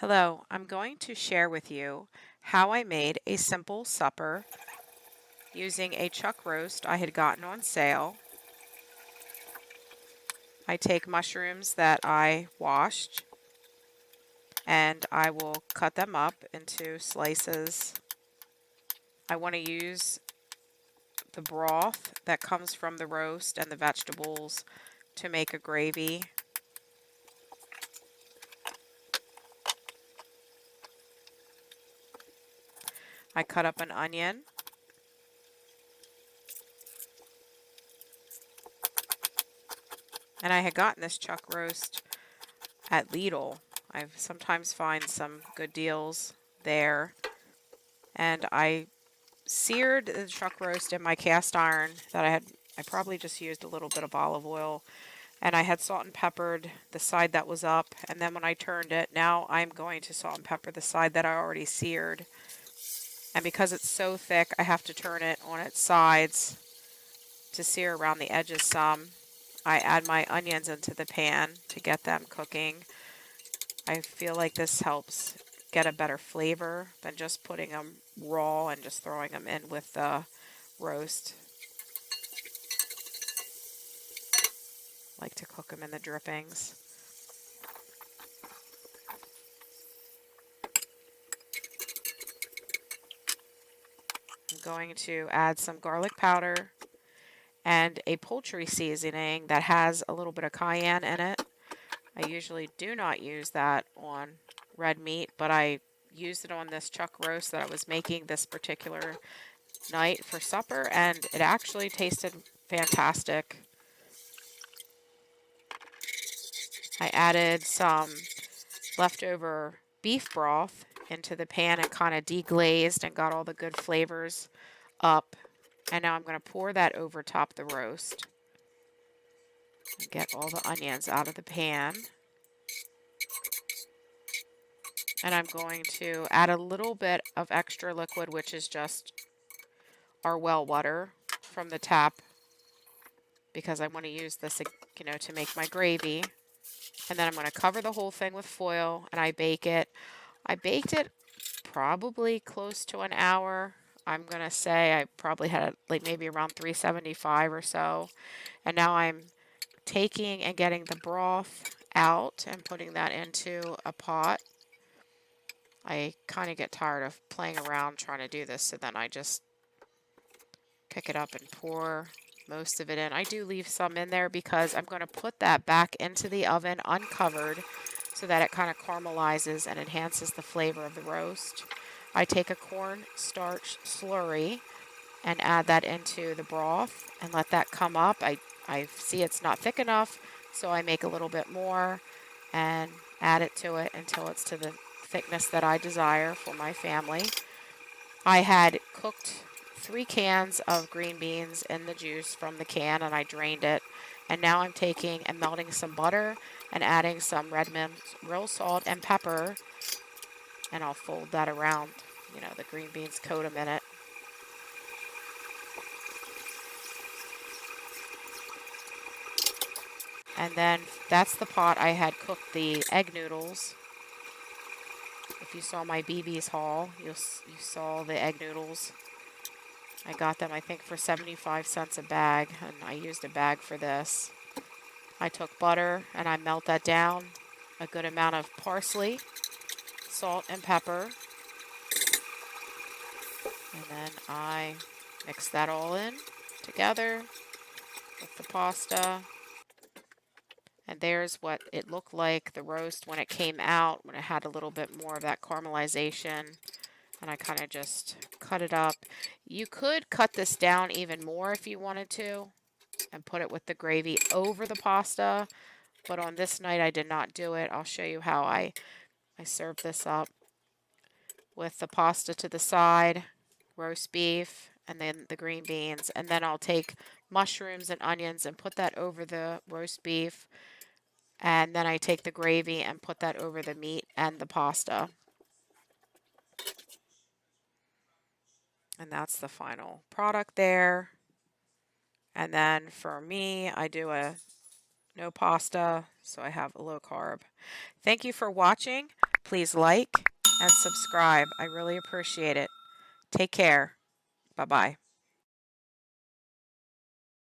Hello, I'm going to share with you how I made a simple supper using a chuck roast I had gotten on sale. I take mushrooms that I washed and I will cut them up into slices. I want to use the broth that comes from the roast and the vegetables to make a gravy. I cut up an onion and I had gotten this chuck roast at Lidl. I sometimes find some good deals there. And I seared the chuck roast in my cast iron that I probably just used a little bit of olive oil, and I had salt and peppered the side that was up, and then when I turned it, now I'm going to salt and pepper the side that I already seared. And because it's so thick, I have to turn it on its sides to sear around the edges some. I add my onions into the pan to get them cooking. I feel like this helps get a better flavor than just putting them raw and just throwing them in with the roast. Like to cook them in the drippings. I'm going to add some garlic powder and a poultry seasoning that has a little bit of cayenne in it. I usually do not use that on red meat, but I used it on this chuck roast that I was making this particular night for supper, and it actually tasted fantastic. I added some leftover beef broth into the pan and kind of deglazed and got all the good flavors up. And now I'm going to pour that over top the roast and get all the onions out of the pan. And I'm going to add a little bit of extra liquid, which is just our well water from the tap, because I want to use this, to make my gravy. And then I'm going to cover the whole thing with foil and I bake it. I baked it probably close to an hour. I'm going to say I probably had it like maybe around 375 or so. And now I'm taking and getting the broth out and putting that into a pot. I kind of get tired of playing around trying to do this, so then I just pick it up and pour most of it in. I do leave some in there because I'm going to put that back into the oven uncovered so that it kind of caramelizes and enhances the flavor of the roast. I take a cornstarch slurry and add that into the broth and let that come up. I see it's not thick enough, so I make a little bit more and add it to it until it's to the thickness that I desire for my family. I had cooked 3 cans of green beans in the juice from the can and I drained it. And now I'm taking and melting some butter and adding some red real salt and pepper. And I'll fold that around, the green beans, coat them in it. And then that's the pot I had cooked the egg noodles. If you saw my BB's haul, you saw the egg noodles. I got them, I think, for 75 cents a bag, and I used a bag for this. I took butter and I melt that down, a good amount of parsley, salt and pepper, and then I mix that all in together with the pasta. And there's what it looked like, the roast, when it came out, when it had a little bit more of that caramelization. And I kind of just cut it up. You could cut this down even more if you wanted to and put it with the gravy over the pasta. But on this night, I did not do it. I'll show you how I served this up with the pasta to the side, roast beef, and then the green beans. And then I'll take mushrooms and onions and put that over the roast beef. And then I take the gravy and put that over the meat and the pasta. And that's the final product there. And then for me, I do a no pasta, so I have a low carb. Thank you for watching. Please like and subscribe. I really appreciate it. Take care. Bye bye.